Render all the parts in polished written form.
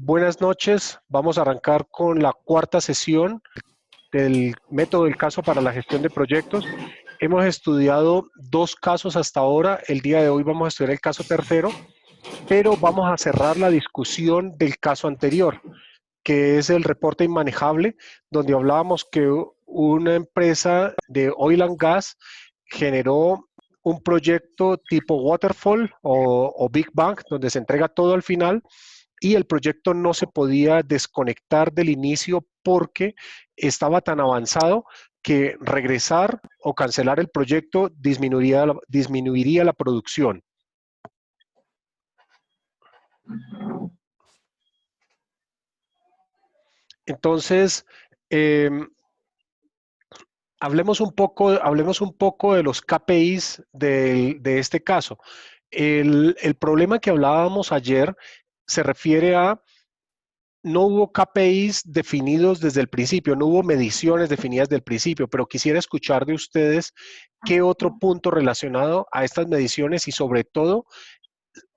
Buenas noches. Vamos a arrancar con la cuarta sesión del método del caso para la gestión de proyectos. Hemos estudiado dos casos hasta ahora. El día de hoy vamos a estudiar el caso tercero, pero vamos a cerrar la discusión del caso anterior, que es el reporte inmanejable, donde hablábamos que una empresa de oil and gas generó un proyecto tipo waterfall o Big Bang, donde se entrega todo al final y el proyecto no se podía desconectar del inicio porque estaba tan avanzado que regresar o cancelar el proyecto disminuiría la producción. Entonces, eh, hablemos un poco de los KPIs de este caso. El problema que hablábamos ayer se refiere a no hubo KPIs definidos desde el principio, no hubo mediciones definidas desde el principio, pero quisiera escuchar de ustedes qué otro punto relacionado a estas mediciones y sobre todo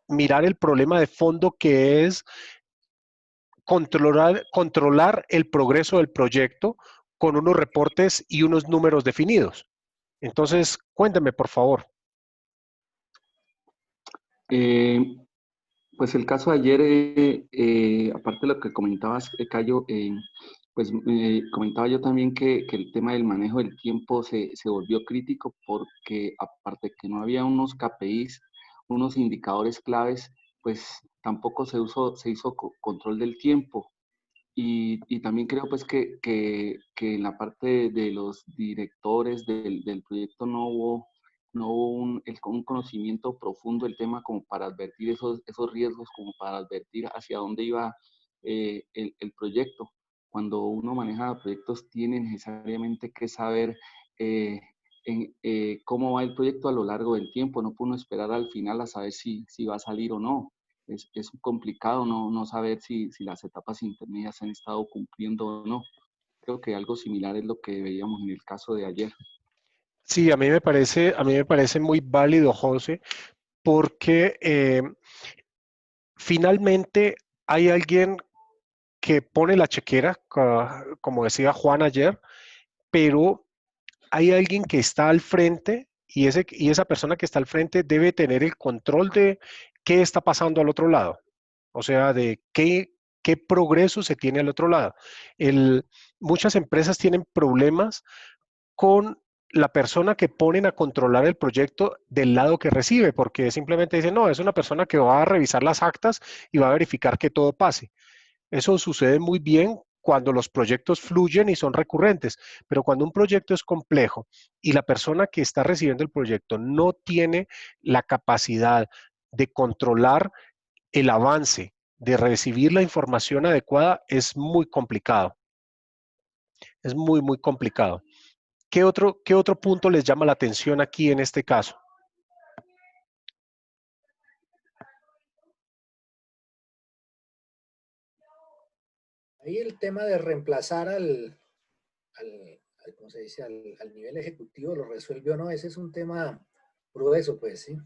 mirar el problema de fondo que es controlar el progreso del proyecto con unos reportes y unos números definidos. Entonces, cuéntame, por favor. Pues el caso de ayer, aparte de lo que comentabas, Cayo, pues comentaba yo también que el tema del manejo del tiempo se volvió crítico porque aparte que no había unos KPIs, unos indicadores claves, pues tampoco se hizo control del tiempo. Y también creo pues que en la parte de los directores del proyecto no hubo un conocimiento profundo del tema como para advertir esos riesgos, como para advertir hacia dónde iba el proyecto. Cuando uno maneja proyectos tiene necesariamente que saber cómo va el proyecto a lo largo del tiempo, no puede uno esperar al final a saber si va a salir o no. Es complicado no saber si las etapas intermedias se han estado cumpliendo o no. Creo que algo similar es lo que veíamos en el caso de ayer. Sí, a mí me parece muy válido, José, porque finalmente hay alguien que pone la chequera, como decía Juan ayer, pero hay alguien que está al frente y esa persona que está al frente debe tener el control de qué está pasando al otro lado, o sea, de qué progreso se tiene al otro lado. Muchas empresas tienen problemas con la persona que ponen a controlar el proyecto del lado que recibe, porque simplemente dicen, no, es una persona que va a revisar las actas y va a verificar que todo pase. Eso sucede muy bien cuando los proyectos fluyen y son recurrentes, pero cuando un proyecto es complejo y la persona que está recibiendo el proyecto no tiene la capacidad de controlar el avance, de recibir la información adecuada, es muy complicado. Es muy, muy complicado. Qué otro punto les llama la atención aquí en este caso? Ahí el tema de reemplazar ¿cómo se dice? Al nivel ejecutivo, ¿lo resuelve o no? Ese es un tema grueso, pues, ¿sí?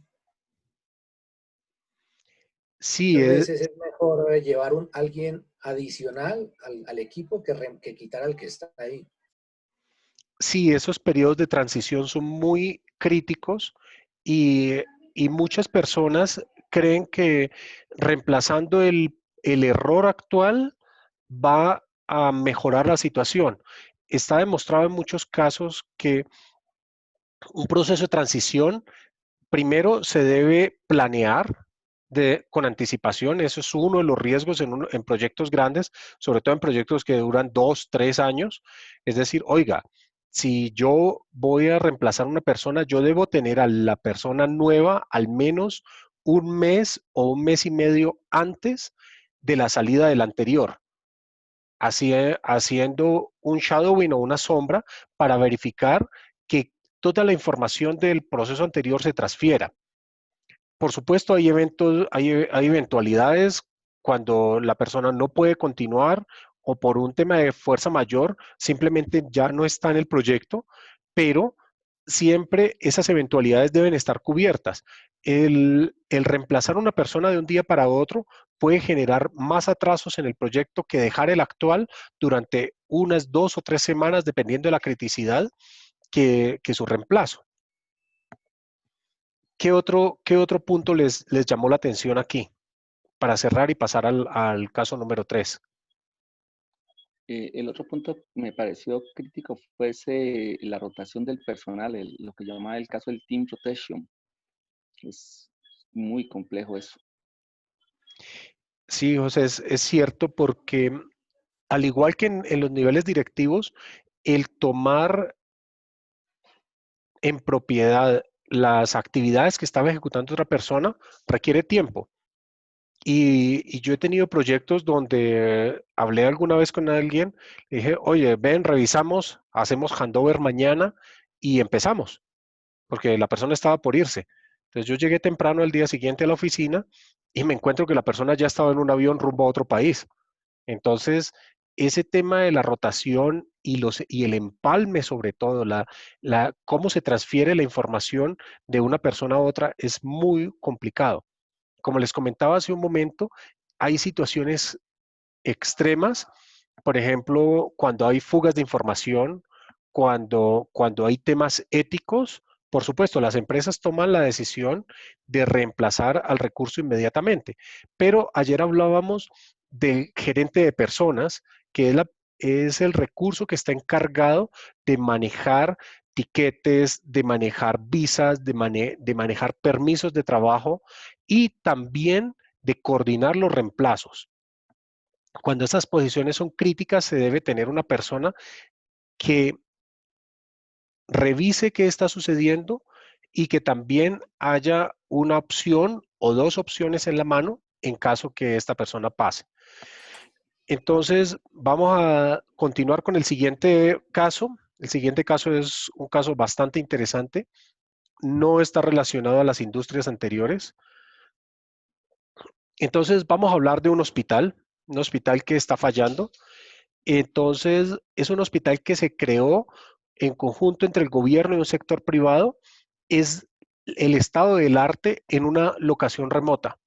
Sí, Muchas veces es mejor llevar alguien adicional al equipo que quitar al que está ahí. sí, esos periodos de transición son muy críticos y, y muchas personas creen que reemplazando el error actual va a mejorar la situación. Está demostrado en muchos casos que un proceso de transición primero se debe planear con anticipación. Eso es uno de los riesgos en proyectos grandes, sobre todo en proyectos que duran 2, 3 años. Es decir, oiga, si yo voy a reemplazar a una persona, yo debo tener a la persona nueva al menos un mes o un mes y medio antes de la salida del anterior, haciendo un shadowing o una sombra para verificar que toda la información del proceso anterior se transfiera. Por supuesto, hay eventualidades cuando la persona no puede continuar o por un tema de fuerza mayor, simplemente ya no está en el proyecto, pero siempre esas eventualidades deben estar cubiertas. El reemplazar a una persona de un día para otro puede generar más atrasos en el proyecto que dejar el actual durante unas 2 o 3 semanas, dependiendo de la criticidad que su reemplazo. ¿Qué otro punto les llamó la atención aquí? Para cerrar y pasar al caso número 3. El otro punto que me pareció crítico fue la rotación del personal, lo que llamaba el caso del team rotation. Es muy complejo eso. Sí, José, es cierto porque al igual que en los niveles directivos, el tomar en propiedad las actividades que estaba ejecutando otra persona requiere tiempo. Y yo he tenido proyectos donde hablé alguna vez con alguien, le dije, oye, ven, revisamos, hacemos handover mañana y empezamos, porque la persona estaba por irse. Entonces yo llegué temprano al día siguiente a la oficina y me encuentro que la persona ya estaba en un avión rumbo a otro país. Entonces, ese tema de la rotación y el empalme, sobre todo, cómo se transfiere la información de una persona a otra es muy complicado. Como les comentaba hace un momento, hay situaciones extremas, por ejemplo, cuando hay fugas de información, cuando hay temas éticos. Por supuesto, las empresas toman la decisión de reemplazar al recurso inmediatamente, pero ayer hablábamos del gerente de personas, que es el recurso que está encargado de manejar tiquetes, de manejar visas, de manejar permisos de trabajo y también de coordinar los reemplazos. Cuando estas posiciones son críticas, se debe tener una persona que revise qué está sucediendo y que también haya una opción o dos opciones en la mano en caso que esta persona pase. Entonces, vamos a continuar con el siguiente caso. El siguiente caso es un caso bastante interesante. No está relacionado a las industrias anteriores. Entonces, vamos a hablar de un hospital que está fallando. Entonces, es un hospital que se creó en conjunto entre el gobierno y un sector privado. Es el estado del arte en una locación remota.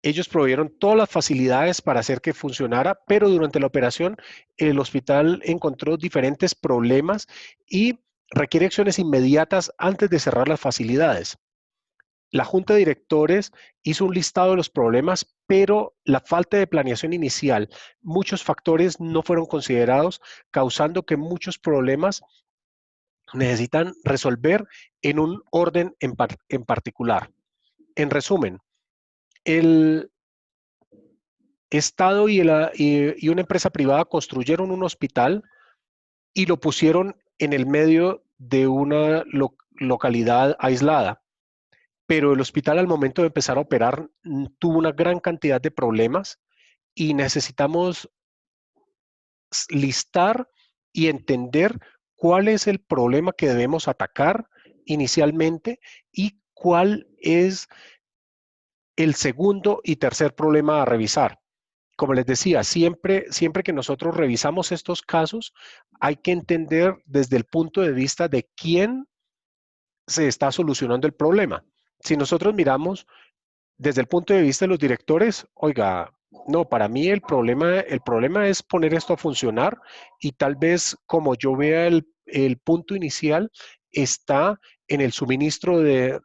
Ellos proveyeron todas las facilidades para hacer que funcionara, pero durante la operación el hospital encontró diferentes problemas y requiere acciones inmediatas antes de cerrar las facilidades. La junta de directores hizo un listado de los problemas, pero la falta de planeación inicial, muchos factores no fueron considerados, causando que muchos problemas necesitan resolver en un orden en particular. En resumen, el Estado y una empresa privada construyeron un hospital y lo pusieron en el medio de una localidad aislada. Pero el hospital al momento de empezar a operar tuvo una gran cantidad de problemas y necesitamos listar y entender cuál es el problema que debemos atacar inicialmente y cuál es el segundo y tercer problema a revisar. Como les decía, siempre que nosotros revisamos estos casos, hay que entender desde el punto de vista de quién se está solucionando el problema. Si nosotros miramos desde el punto de vista de los directores, oiga, no, para mí el problema es poner esto a funcionar y tal vez como yo vea el punto inicial está en el suministro de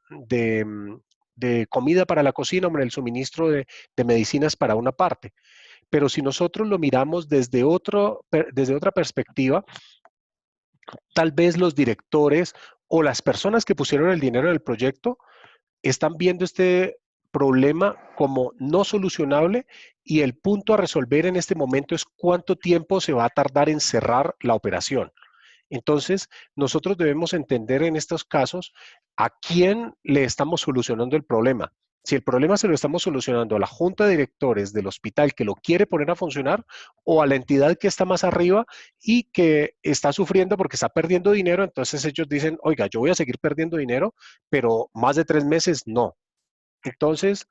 comida para la cocina o en el suministro de medicinas para una parte. Pero si nosotros lo miramos desde otra perspectiva, tal vez los directores o las personas que pusieron el dinero en el proyecto están viendo este problema como no solucionable y el punto a resolver en este momento es cuánto tiempo se va a tardar en cerrar la operación. Entonces, nosotros debemos entender en estos casos a quién le estamos solucionando el problema. Si el problema se lo estamos solucionando a la junta de directores del hospital que lo quiere poner a funcionar o a la entidad que está más arriba y que está sufriendo porque está perdiendo dinero, entonces ellos dicen, oiga, yo voy a seguir perdiendo dinero, pero más de 3 meses no. Entonces,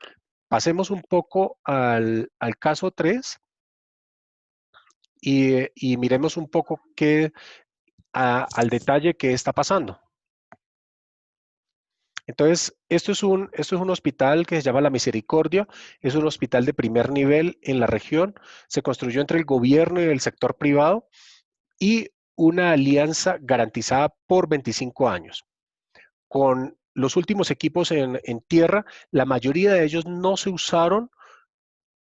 pasemos un poco al caso 3 y miremos un poco al detalle qué está pasando. Entonces, esto es un hospital que se llama La Misericordia, es un hospital de primer nivel en la región, se construyó entre el gobierno y el sector privado y una alianza garantizada por 25 años. Con los últimos equipos en tierra, la mayoría de ellos no se usaron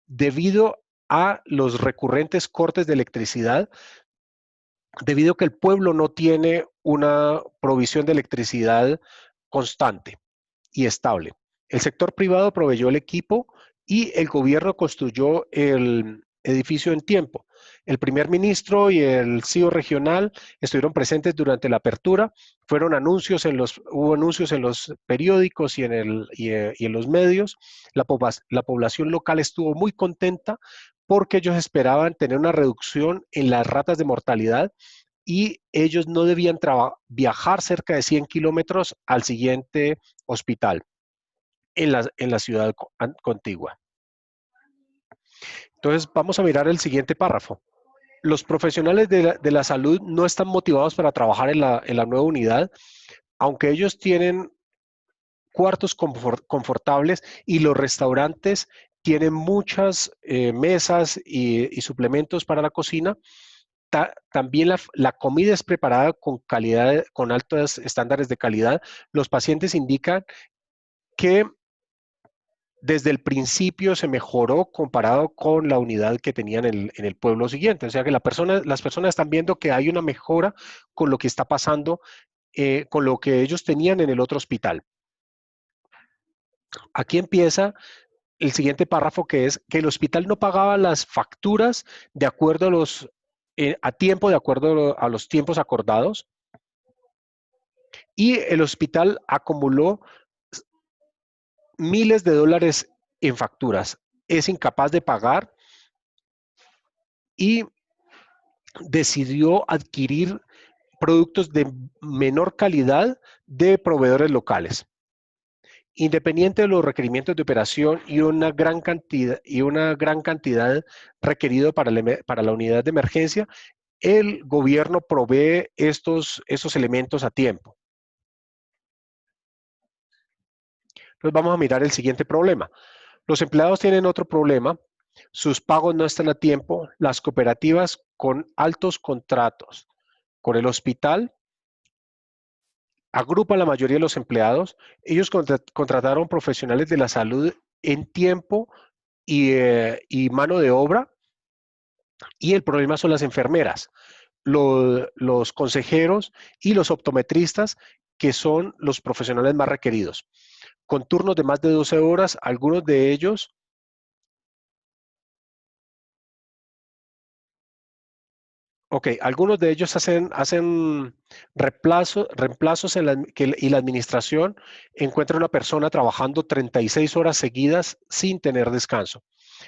debido a los recurrentes cortes de electricidad, debido a que el pueblo no tiene una provisión de electricidad constante y estable. El sector privado proveyó el equipo y el gobierno construyó el edificio en tiempo. El primer ministro y el CEO regional estuvieron presentes durante la apertura. Hubo anuncios en los periódicos y en los medios. La población local estuvo muy contenta porque ellos esperaban tener una reducción en las ratas de mortalidad y ellos no debían viajar cerca de 100 kilómetros al siguiente hospital en la ciudad contigua. Entonces, vamos a mirar el siguiente párrafo. Los profesionales de la salud no están motivados para trabajar en la nueva unidad, aunque ellos tienen cuartos confortables y los restaurantes tienen muchas mesas y suplementos para la cocina. También la comida es preparada con calidad, con altos estándares de calidad. Los pacientes indican que desde el principio se mejoró comparado con la unidad que tenían en el pueblo siguiente. O sea que las personas están viendo que hay una mejora con lo que está pasando, con lo que ellos tenían en el otro hospital. Aquí empieza el siguiente párrafo, que es que el hospital no pagaba las facturas de acuerdo a tiempo, de acuerdo a los tiempos acordados, y el hospital acumuló miles de dólares en facturas. Es incapaz de pagar y decidió adquirir productos de menor calidad de proveedores locales. Independiente de los requerimientos de operación y una gran cantidad requerido para la unidad de emergencia, el gobierno provee esos elementos a tiempo. Entonces vamos a mirar el siguiente problema. Los empleados tienen otro problema. Sus pagos no están a tiempo. Las cooperativas con altos contratos con el hospital agrupan la mayoría de los empleados. Ellos contrataron profesionales de la salud en tiempo y mano de obra. Y el problema son las enfermeras, los consejeros y los optometristas, que son los profesionales más requeridos. Con turnos de más de 12 horas, algunos de ellos hacen reemplazos y la administración encuentra una persona trabajando 36 horas seguidas sin tener descanso.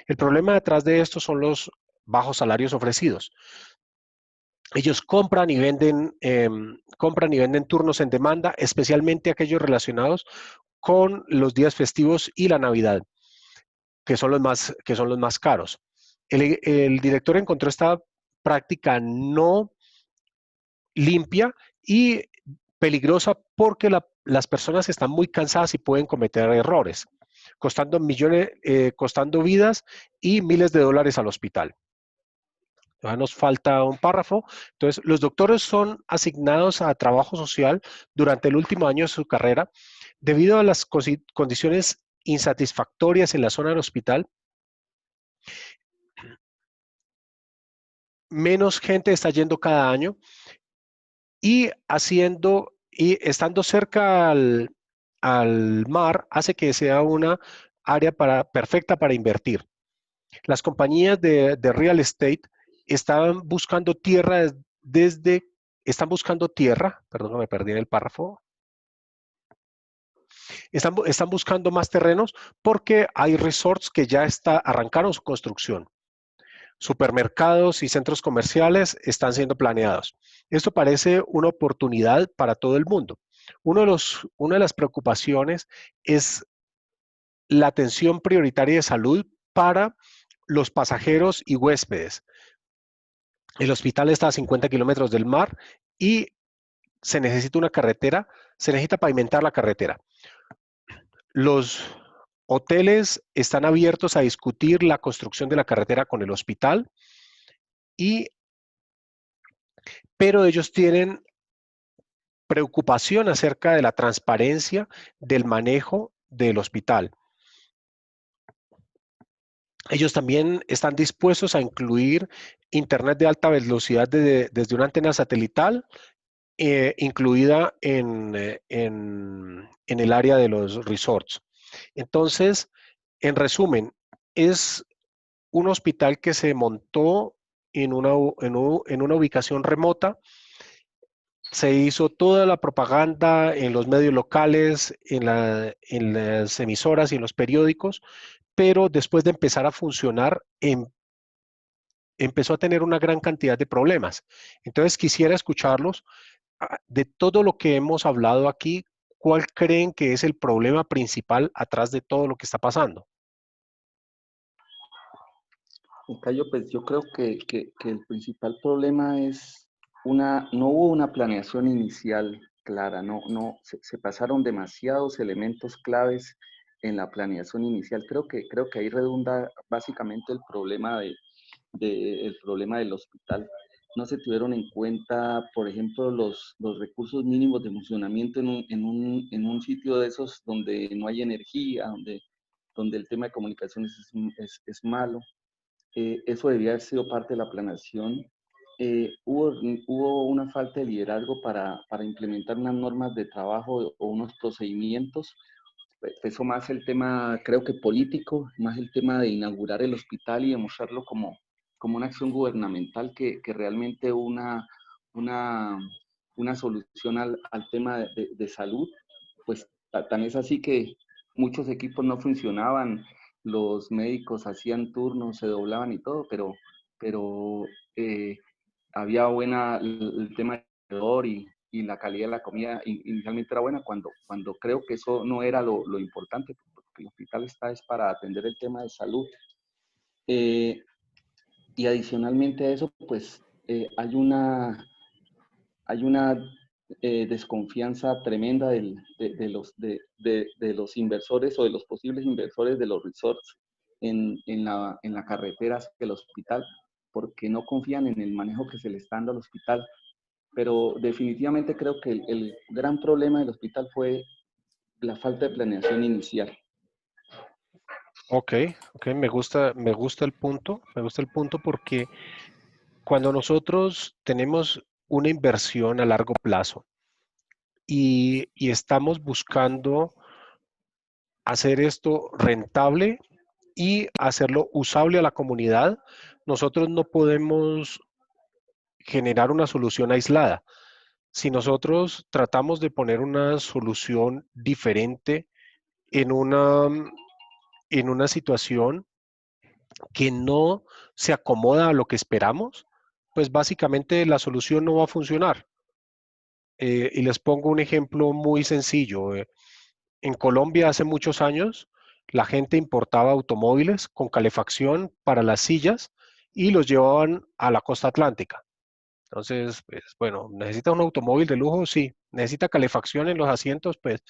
El problema detrás de esto son los bajos salarios ofrecidos. Ellos compran y venden turnos en demanda, especialmente aquellos relacionados con los días festivos y la Navidad, que son los más caros. El director encontró esta práctica no limpia y peligrosa porque las personas están muy cansadas y pueden cometer errores, costando vidas y miles de dólares al hospital. Ya nos falta un párrafo. Entonces, los doctores son asignados a trabajo social durante el último año de su carrera debido a las condiciones insatisfactorias en la zona del hospital. Menos gente está yendo cada año y estando cerca al mar hace que sea una área perfecta para invertir. Las compañías de real estate están buscando tierra perdón, me perdí en el párrafo. Están buscando más terrenos porque hay resorts que ya arrancaron su construcción. Supermercados y centros comerciales están siendo planeados. Esto parece una oportunidad para todo el mundo. Una de las preocupaciones es la atención prioritaria de salud para los pasajeros y huéspedes. El hospital está a 50 kilómetros del mar y se necesita pavimentar la carretera. Los hoteles están abiertos a discutir la construcción de la carretera con el hospital, pero ellos tienen preocupación acerca de la transparencia del manejo del hospital. Ellos también están dispuestos a incluir internet de alta velocidad desde una antena satelital, incluida en el área de los resorts. Entonces, en resumen, es un hospital que se montó en una ubicación remota. Se hizo toda la propaganda en los medios locales, en las emisoras y en los periódicos, pero después de empezar a funcionar, empezó a tener una gran cantidad de problemas. Entonces quisiera escucharlos de todo lo que hemos hablado aquí. ¿Cuál creen que es el problema principal atrás de todo lo que está pasando? Cayo, pues yo creo que el principal problema es no hubo una planeación inicial clara, se pasaron demasiados elementos claves en la planeación inicial. Creo que ahí redunda básicamente el problema el problema del hospital. No se tuvieron en cuenta, por ejemplo, los recursos mínimos de funcionamiento en un sitio de esos donde no hay energía, donde el tema de comunicaciones es malo. Eso debía haber sido parte de la planeación. Hubo una falta de liderazgo para implementar unas normas de trabajo o unos procedimientos. Pesó más el tema, creo que político, más el tema de inaugurar el hospital y demostrarlo como una acción gubernamental que realmente una, una solución al tema de salud. Pues tan es así que muchos equipos no funcionaban, los médicos hacían turnos, se doblaban y todo, pero había el tema del proveedor y la calidad de la comida inicialmente era buena cuando creo que eso no era lo importante, porque el hospital está es para atender el tema de salud. Y adicionalmente a eso, pues hay una desconfianza tremenda de los inversores o de los posibles inversores de los resorts en la carretera hacia el hospital, porque no confían en el manejo que se le está dando al hospital. Pero definitivamente creo que el gran problema del hospital fue la falta de planeación inicial. Ok, me gusta el punto porque cuando nosotros tenemos una inversión a largo plazo y estamos buscando hacer esto rentable y hacerlo usable a la comunidad, nosotros no podemos generar una solución aislada. Si nosotros tratamos de poner una solución diferente en en una situación que no se acomoda a lo que esperamos, pues básicamente la solución no va a funcionar. Y les pongo un ejemplo muy sencillo. En Colombia hace muchos años, la gente importaba automóviles con calefacción para las sillas y los llevaban a la costa atlántica. Entonces, pues bueno, ¿necesita un automóvil de lujo? Sí. ¿Necesita calefacción en los asientos? Pues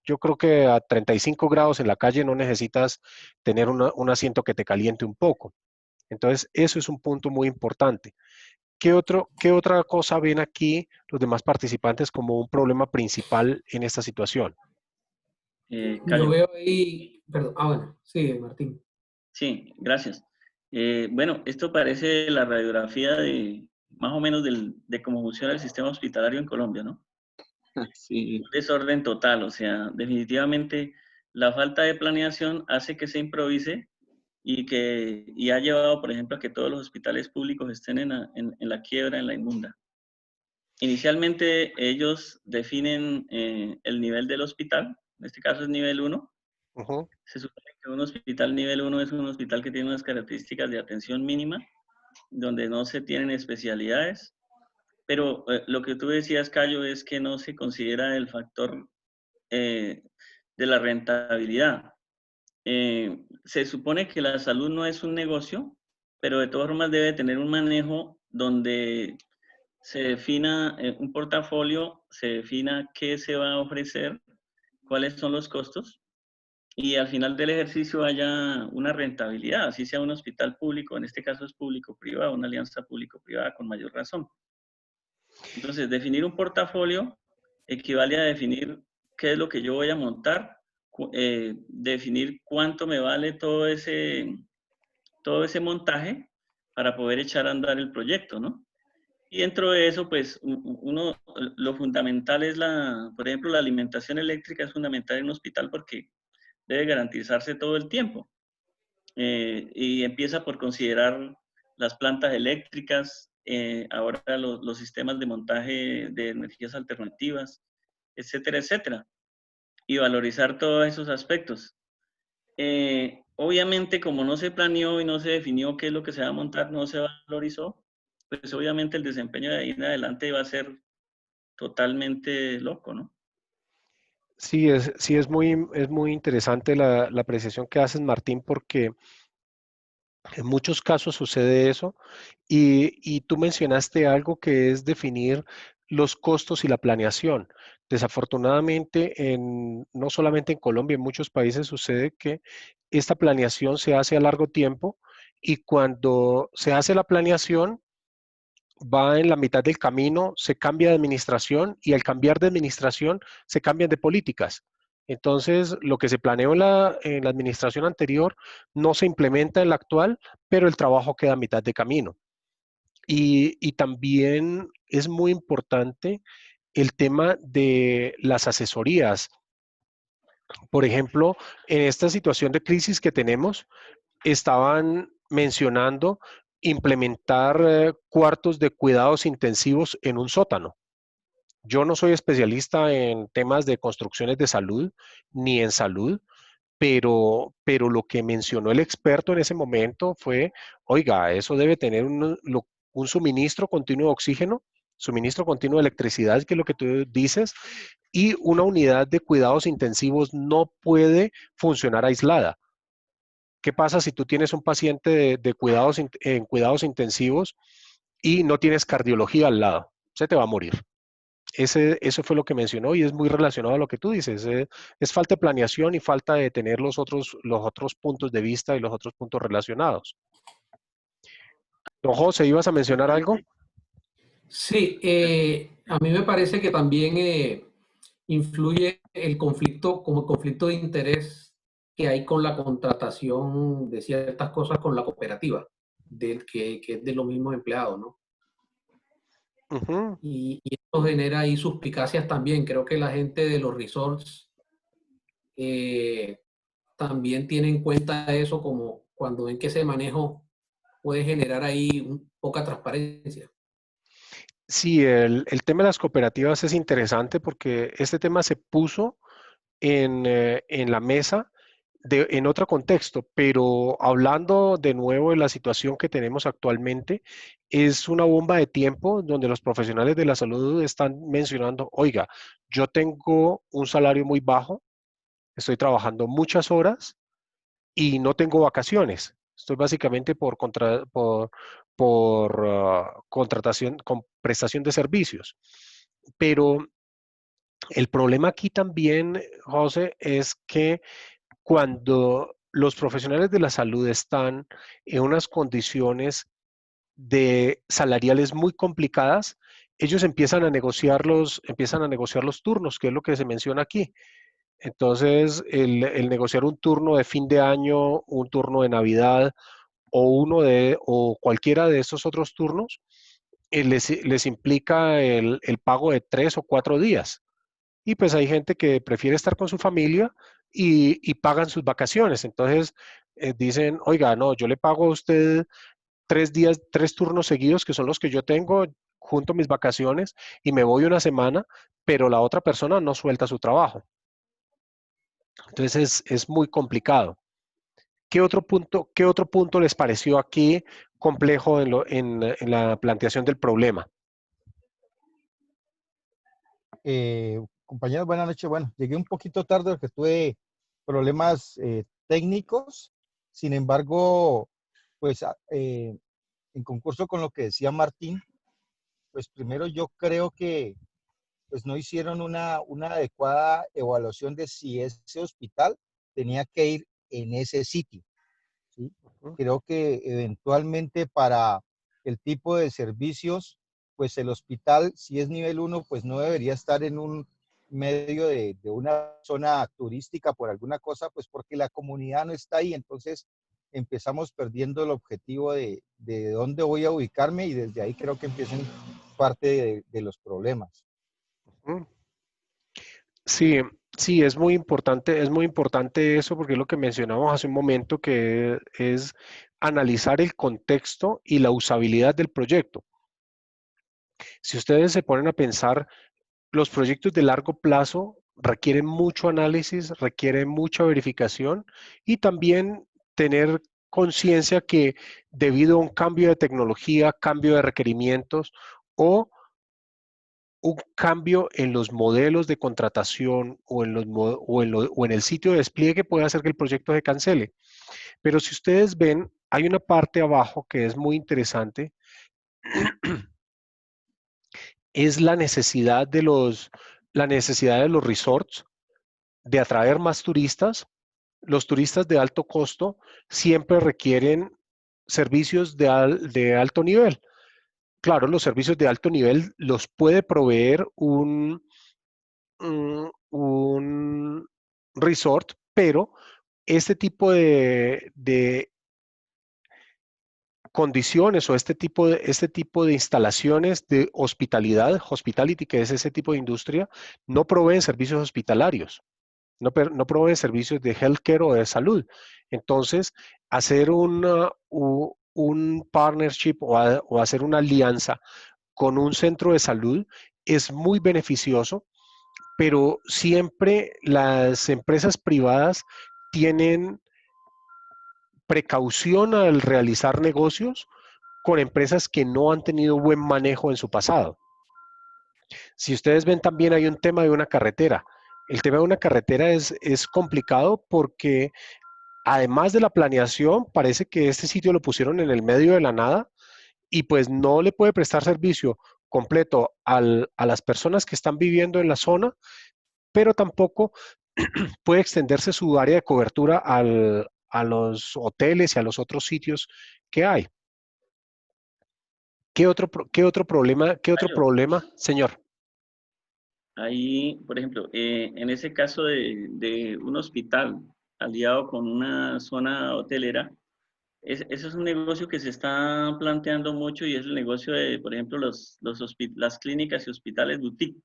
yo creo que a 35 grados en la calle no necesitas tener un asiento que te caliente un poco. Entonces, eso es un punto muy importante. ¿Qué otra cosa ven aquí los demás participantes como un problema principal en esta situación? Yo Cayo. veo ahí, perdón, bueno, sí, Martín. Sí, gracias. Bueno, esto parece la radiografía de más o menos de cómo funciona el sistema hospitalario en Colombia, ¿no? Sí. Un desorden total, o sea, definitivamente la falta de planeación hace que se improvise y ha llevado, por ejemplo, a que todos los hospitales públicos estén en la quiebra, en la inmunda. Inicialmente ellos definen el nivel del hospital, en este caso es nivel 1. Ujú. Se supone que un hospital nivel 1 es un hospital que tiene unas características de atención mínima, donde no se tienen especialidades, pero lo que tú decías, Cayo, es que no se considera el factor de la rentabilidad. Se supone que la salud no es un negocio, pero de todas formas debe tener un manejo donde se defina un portafolio, se defina qué se va a ofrecer, cuáles son los costos y al final del ejercicio haya una rentabilidad, así sea un hospital público, en este caso es público-privado, una alianza público-privada con mayor razón. Entonces, definir un portafolio equivale a definir qué es lo que yo voy a montar, definir cuánto me vale todo ese montaje para poder echar a andar el proyecto, ¿no? Y dentro de eso, pues, lo fundamental es por ejemplo, la alimentación eléctrica es fundamental en un hospital porque debe garantizarse todo el tiempo. Y empieza por considerar las plantas eléctricas, ahora los sistemas de montaje de energías alternativas, etcétera, etcétera, y valorizar todos esos aspectos. Obviamente, como no se planeó y no se definió qué es lo que se va a montar, no se valorizó, pues obviamente el desempeño de ahí en adelante va a ser totalmente loco, ¿no? Sí, es muy interesante la apreciación que haces, Martín, porque en muchos casos sucede eso y tú mencionaste algo que es definir los costos y la planeación. Desafortunadamente, no solamente en Colombia, en muchos países sucede que esta planeación se hace a largo tiempo y cuando se hace la planeación va en la mitad del camino, se cambia de administración y al cambiar de administración se cambian de políticas. Entonces, lo que se planeó en la administración anterior no se implementa en la actual, pero el trabajo queda a mitad de camino. Y también es muy importante el tema de las asesorías. Por ejemplo, en esta situación de crisis que tenemos, estaban mencionando implementar cuartos de cuidados intensivos en un sótano. Yo no soy especialista en temas de construcciones de salud ni en salud, pero lo que mencionó el experto en ese momento fue, oiga, eso debe tener un suministro continuo de oxígeno, suministro continuo de electricidad, que es lo que tú dices, y una unidad de cuidados intensivos no puede funcionar aislada. ¿Qué pasa si tú tienes un paciente de cuidados, en cuidados intensivos y no tienes cardiología al lado? Se te va a morir. Eso fue lo que mencionó y es muy relacionado a lo que tú dices. Es falta de planeación y falta de tener los otros puntos de vista y los otros puntos relacionados. Don José, ¿ibas a mencionar algo? Sí, a mí me parece que también influye el conflicto, como conflicto de interés que hay con la contratación de ciertas cosas con la cooperativa, que es de los mismos empleados, ¿no? Ujú. Y esto genera ahí suspicacias también. Creo que la gente de los resorts eh, también tiene en cuenta eso como cuando ven que ese manejo puede generar ahí poca transparencia. Sí, el tema de las cooperativas es interesante porque este tema se puso en la mesa en otro contexto, pero hablando de nuevo de la situación que tenemos actualmente, es una bomba de tiempo donde los profesionales de la salud están mencionando, oiga, yo tengo un salario muy bajo, estoy trabajando muchas horas y no tengo vacaciones. Estoy básicamente por contratación, con prestación de servicios. Pero el problema aquí también, José, es que cuando los profesionales de la salud están en unas condiciones de salariales muy complicadas, ellos empiezan a negociar los turnos, que es lo que se menciona aquí. Entonces, el negociar un turno de fin de año, un turno de Navidad o cualquiera de estos otros turnos, les implica el pago de 3 o 4 días. Y pues hay gente que prefiere estar con su familia y pagan sus vacaciones. Entonces dicen, oiga, no, yo le pago a usted 3 días, 3 turnos seguidos, que son los que yo tengo, junto a mis vacaciones, y me voy una semana, pero la otra persona no suelta su trabajo. Entonces es muy complicado. Qué otro punto les pareció aquí complejo en la planteación del problema? Compañeros, buenas noches. Bueno, llegué un poquito tarde porque tuve problemas técnicos. Sin embargo, pues en concurso con lo que decía Martín, pues primero yo creo que pues no hicieron una adecuada evaluación de si ese hospital tenía que ir en ese sitio, ¿sí? Ujú. Creo que eventualmente para el tipo de servicios, pues el hospital, si es nivel 1, pues no debería estar en un medio de una zona turística por alguna cosa, pues porque la comunidad no está ahí. Entonces empezamos perdiendo el objetivo de dónde voy a ubicarme y desde ahí creo que empiezan parte de los problemas. Ujú. Sí, sí, es muy importante eso porque es lo que mencionamos hace un momento, que es analizar el contexto y la usabilidad del proyecto. Si ustedes se ponen a pensar, los proyectos de largo plazo requieren mucho análisis, requieren mucha verificación y también tener conciencia que debido a un cambio de tecnología, cambio de requerimientos o un cambio en los modelos de contratación o o en el sitio de despliegue puede hacer que el proyecto se cancele. Pero si ustedes ven, hay una parte abajo que es muy interesante, es la necesidad de los resorts de atraer más turistas. Los turistas de alto costo siempre requieren servicios de alto nivel. Claro, los servicios de alto nivel los puede proveer un resort, pero este tipo de condiciones o este tipo de instalaciones de hospitalidad, hospitality, que es ese tipo de industria, no proveen servicios hospitalarios, no proveen servicios de healthcare o de salud. Entonces, hacer un partnership o hacer una alianza con un centro de salud es muy beneficioso, pero siempre las empresas privadas tienen precaución al realizar negocios con empresas que no han tenido buen manejo en su pasado. Si ustedes ven, también hay un tema de una carretera. El tema de una carretera es complicado porque además de la planeación, parece que este sitio lo pusieron en el medio de la nada y pues no le puede prestar servicio completo a las personas que están viviendo en la zona, pero tampoco puede extenderse su área de cobertura a los hoteles y a los otros sitios que hay. ¿Qué otro Cayo, problema, señor? ahí, por ejemplo, en ese caso de un hospital aliado con una zona hotelera, ese es un negocio que se está planteando mucho y es el negocio de, por ejemplo, las clínicas y hospitales boutique,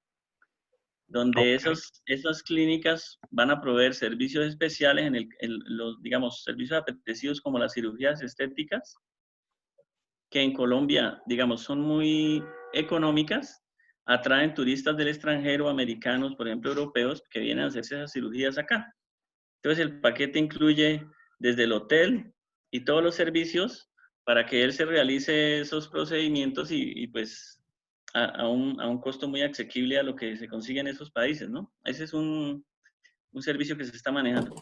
donde Ok. esas clínicas van a proveer servicios especiales en los, digamos, servicios apetecidos como las cirugías estéticas, que en Colombia, digamos, son muy económicas, atraen turistas del extranjero, americanos, por ejemplo, europeos, que vienen a hacerse esas cirugías acá. Entonces, el paquete incluye desde el hotel y todos los servicios para que él se realice esos procedimientos y pues a un costo muy asequible a lo que se consigue en esos países, ¿no? Ese es un servicio que se está manejando.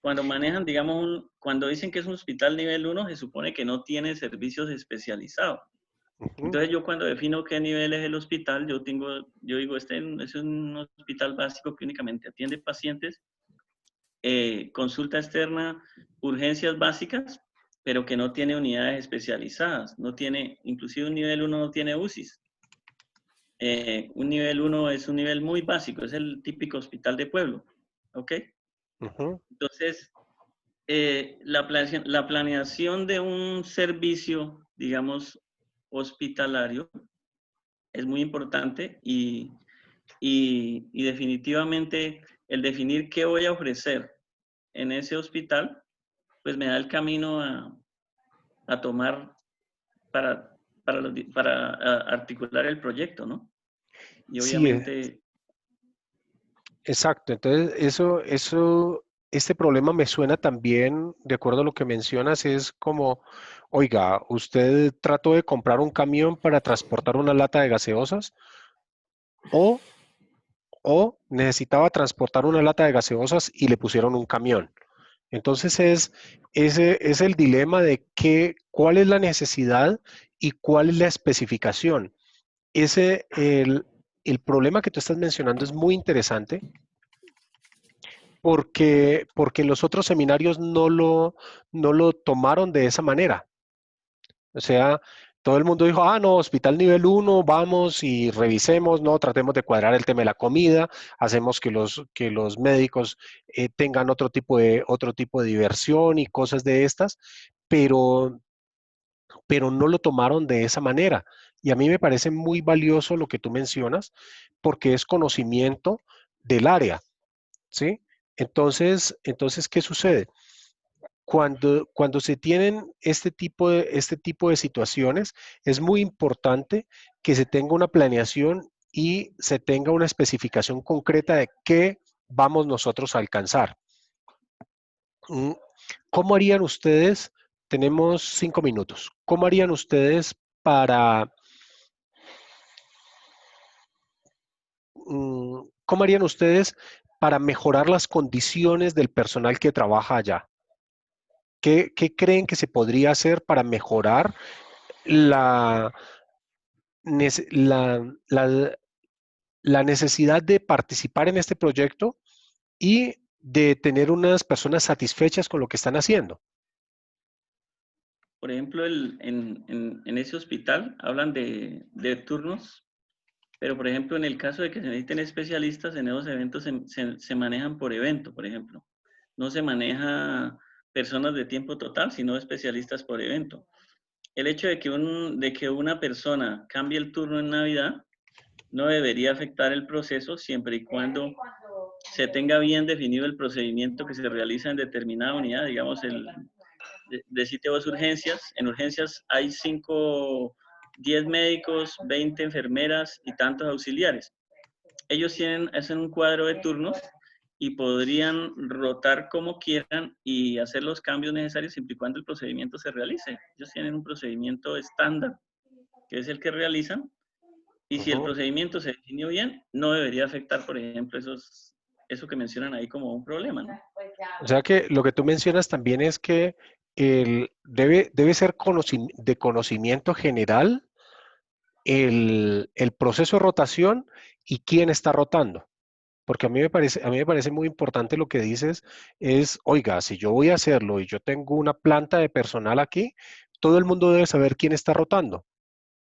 Cuando manejan, digamos, cuando dicen que es un hospital nivel 1, se supone que no tiene servicios especializados. Ujú. Entonces, yo cuando defino qué nivel es el hospital, yo digo, es un hospital básico que únicamente atiende pacientes, consulta externa, urgencias básicas, pero que no tiene unidades especializadas, no tiene, inclusive un nivel 1 no tiene UCIs. Un nivel 1 es un nivel muy básico, es el típico hospital de pueblo, ¿ok? Ujú. Entonces, la planeación de un servicio, digamos, hospitalario es muy importante y definitivamente el definir qué voy a ofrecer en ese hospital, pues me da el camino a tomar para articular el proyecto, ¿no? Y Sí, obviamente, exacto. Entonces, este problema me suena también, de acuerdo a lo que mencionas, es como, oiga, usted trató de comprar un camión para transportar una lata de gaseosas o, o necesitaba transportar una lata de gaseosas y le pusieron un camión. Entonces ese es el dilema de cuál es la necesidad y cuál es la especificación. Ese, el problema que tú estás mencionando es muy interesante porque en los otros seminarios no lo tomaron de esa manera. O sea, todo el mundo dijo, ah, no, hospital nivel 1, vamos y revisemos, no, tratemos de cuadrar el tema de la comida, hacemos que los médicos tengan otro tipo de diversión y cosas de estas, pero, pero no lo tomaron de esa manera. Y a mí me parece muy valioso lo que tú mencionas, porque es conocimiento del área, ¿sí? Entonces, ¿qué sucede? Cuando se tienen este tipo de situaciones, es muy importante que se tenga una planeación y se tenga una especificación concreta de qué vamos nosotros a alcanzar. ¿Cómo harían ustedes? Tenemos 5 minutos. ¿Cómo harían ustedes cómo harían ustedes para mejorar las condiciones del personal que trabaja allá? ¿Qué creen que se podría hacer para mejorar la, la, la, la necesidad de participar en este proyecto y de tener unas personas satisfechas con lo que están haciendo? Por ejemplo, en ese hospital hablan de turnos, pero por ejemplo, en el caso de que se necesiten especialistas, en esos eventos se manejan por evento, por ejemplo. No se maneja personas de tiempo total, sino especialistas por evento. El hecho de que una persona cambie el turno en Navidad no debería afectar el proceso siempre y cuando se tenga bien definido el procedimiento que se realiza en determinada unidad. Digamos, de sitio de urgencias. En urgencias hay 10 médicos, 20 enfermeras y tantos auxiliares. Ellos hacen un cuadro de turnos y podrían rotar como quieran y hacer los cambios necesarios siempre y cuando el procedimiento se realice. Ellos tienen un procedimiento estándar, que es el que realizan, y si el procedimiento se definió bien, no debería afectar, por ejemplo, eso que mencionan ahí como un problema, ¿no? O sea que lo que tú mencionas también es que debe ser de conocimiento general el proceso de rotación y quién está rotando. Porque a mí me parece muy importante lo que dices es, oiga, si yo voy a hacerlo y yo tengo una planta de personal aquí, todo el mundo debe saber quién está rotando.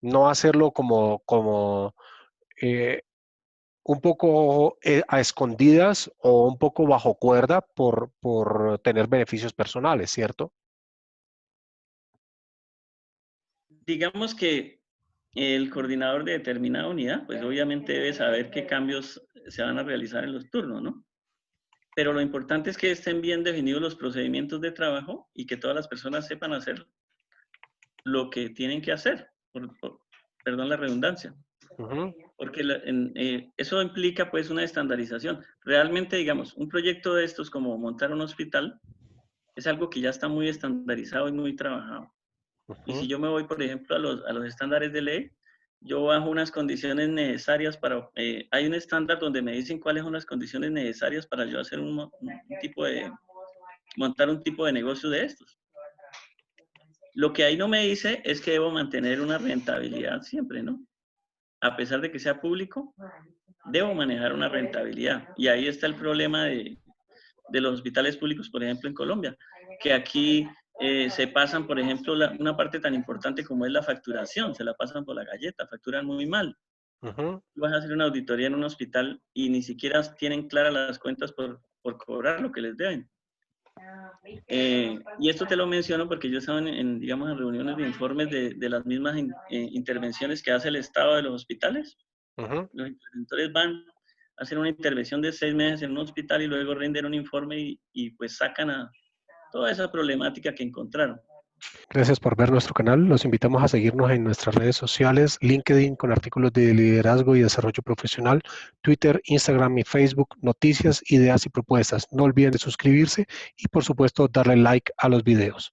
No hacerlo como eh, un poco a escondidas o un poco bajo cuerda por tener beneficios personales, ¿cierto? Digamos que el coordinador de determinada unidad, pues obviamente debe saber qué cambios se van a realizar en los turnos, ¿no? Pero lo importante es que estén bien definidos los procedimientos de trabajo y que todas las personas sepan hacer lo que tienen que hacer, perdón la redundancia. Porque eso implica pues una estandarización. Realmente, digamos, un proyecto de estos como montar un hospital es algo que ya está muy estandarizado y muy trabajado. Y si yo me voy, por ejemplo, a los estándares de ley, yo bajo unas condiciones necesarias para... hay un estándar donde me dicen cuáles son las condiciones necesarias para yo hacer montar un tipo de negocio de estos. Lo que ahí no me dice es que debo mantener una rentabilidad siempre, ¿no? A pesar de que sea público, debo manejar una rentabilidad. Y ahí está el problema de los hospitales públicos, por ejemplo, en Colombia, que aquí se pasan, por ejemplo, una parte tan importante como es la facturación, se la pasan por la galleta, facturan muy mal. Vas a hacer una auditoría en un hospital y ni siquiera tienen claras las cuentas por cobrar lo que les deben. Y esto te lo menciono porque yo estaba digamos, en reuniones de informes de las mismas intervenciones que hace el Estado de los hospitales. Los interventores van a hacer una intervención de 6 meses en un hospital y luego rinden un informe y pues sacan a toda esa problemática que encontraron. Gracias por ver nuestro canal. Los invitamos a seguirnos en nuestras redes sociales, LinkedIn con artículos de liderazgo y desarrollo profesional, Twitter, Instagram y Facebook, noticias, ideas y propuestas. No olviden de suscribirse y por supuesto darle like a los videos.